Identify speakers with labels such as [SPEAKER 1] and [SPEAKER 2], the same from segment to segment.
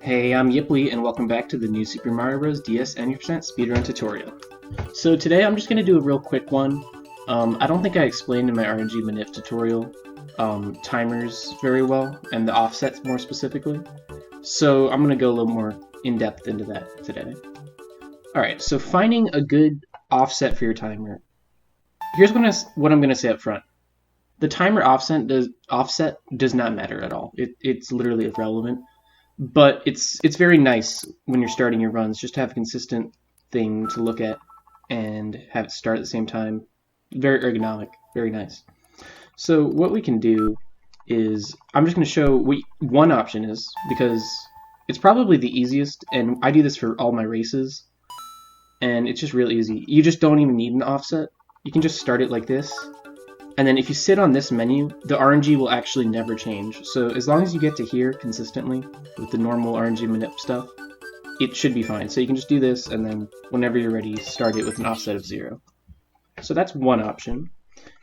[SPEAKER 1] Hey, I'm Yipley, and welcome back to the new Super Mario Bros. DS NES speedrun tutorial. So today I'm just going to do a real quick one. I don't think I explained in my RNG Manip tutorial timers very well, and the offsets more specifically. So I'm going to go a little more in-depth into that today. Alright, so finding a good offset for your timer. Here's what I'm going to say up front. The timer offset does not matter at all. It's literally irrelevant. But it's very nice when you're starting your runs just to have a consistent thing to look at and have it start at the same time. Very ergonomic, very nice. So what we can do is, I'm just going to show what one option is, because it's probably the easiest, and I do this for all my races, and it's just real easy. You just don't even need an offset. You can just start it like this. And then if you sit on this menu, the RNG will actually never change. So as long as you get to here consistently with the normal RNG manip stuff, it should be fine. So you can just do this, and then whenever you're ready, start it with an offset of 0. So that's one option.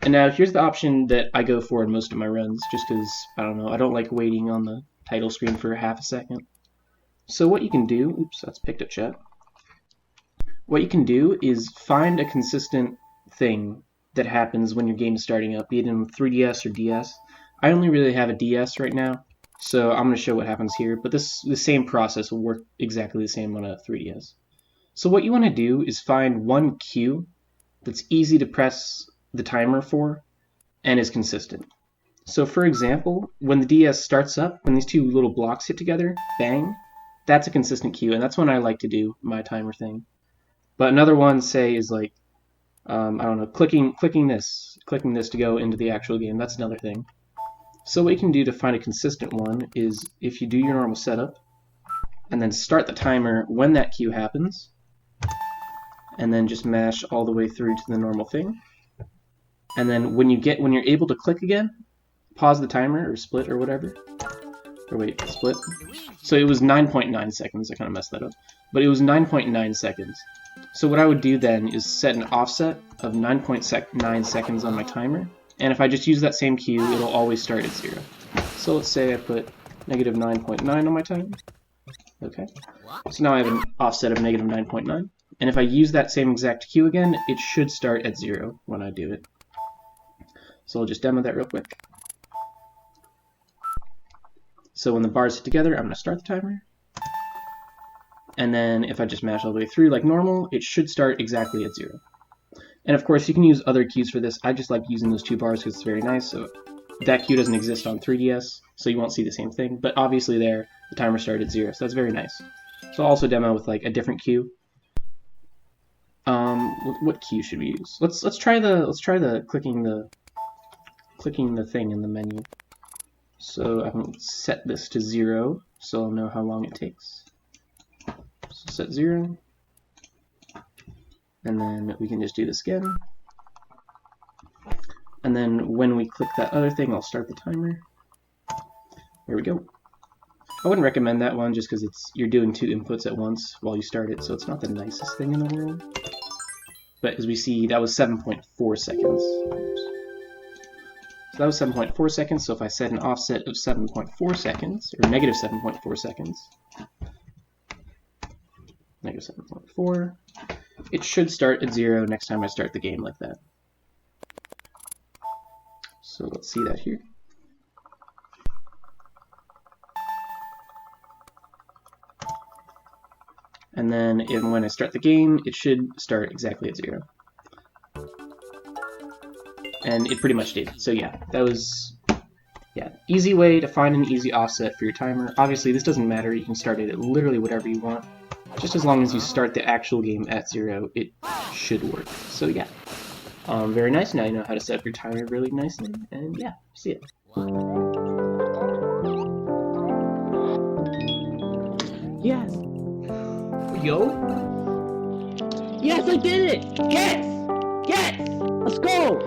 [SPEAKER 1] And now here's the option that I go for in most of my runs, just because, I don't know, I don't like waiting on the title screen for half a second. So what you can do, oops, that's picked up chat. What you can do is find a consistent thing that happens when your game is starting up, be it in 3DS or DS. I only really have a DS right now, so I'm going to show what happens here, but the same process will work exactly the same on a 3DS. So what you want to do is find one cue that's easy to press the timer for and is consistent. So for example, when the DS starts up, when these two little blocks hit together, bang, that's a consistent cue, and that's when I like to do my timer thing. But another one, say, is like, I don't know, clicking this to go into the actual game. That's another thing. So what you can do to find a consistent one is if you do your normal setup, and then start the timer when that cue happens, and then just mash all the way through to the normal thing. And then when you're able to click again, pause the timer or split or whatever. Or wait, split. So it was 9.9 seconds. I kind of messed that up, but it was 9.9 seconds. So what I would do then is set an offset of 9.9 seconds on my timer, and if I just use that same cue, it'll always start at 0. So let's say I put negative 9.9 on my timer. Okay. So now I have an offset of negative 9.9, and if I use that same exact cue again, it should start at 0 when I do it. So I'll just demo that real quick. So when the bars hit together, I'm going to start the timer. And then if I just mash all the way through like normal, it should start exactly at 0. And of course, you can use other cues for this. I just like using those two bars because it's very nice. So that cue doesn't exist on 3DS, so you won't see the same thing. But obviously there, the timer started at 0, so that's very nice. So I'll also demo with like a different cue. What cue should we use? Let's try the clicking the thing in the menu. So I can set this to 0, so I'll know how long it takes. So set 0, and then we can just do this again. And then when we click that other thing, I'll start the timer. There we go. I wouldn't recommend that one just because you're doing two inputs at once while you start it, so it's not the nicest thing in the world. But as we see, that was 7.4 seconds. So that was 7.4 seconds, so if I set an offset of 7.4 seconds, or negative 7.4 seconds, negative 7.4, it should start at 0 next time I start the game like that. So let's see that here. And then when I start the game, it should start exactly at 0. And it pretty much did. So yeah, that was, easy way to find an easy offset for your timer. Obviously this doesn't matter, you can start it at literally whatever you want. Just as long as you start the actual game at 0, it should work. So yeah, very nice. Now you know how to set up your timer really nicely, and yeah, see it. Yes. Yo. Yes, I did it. Yes. Yes. Let's go.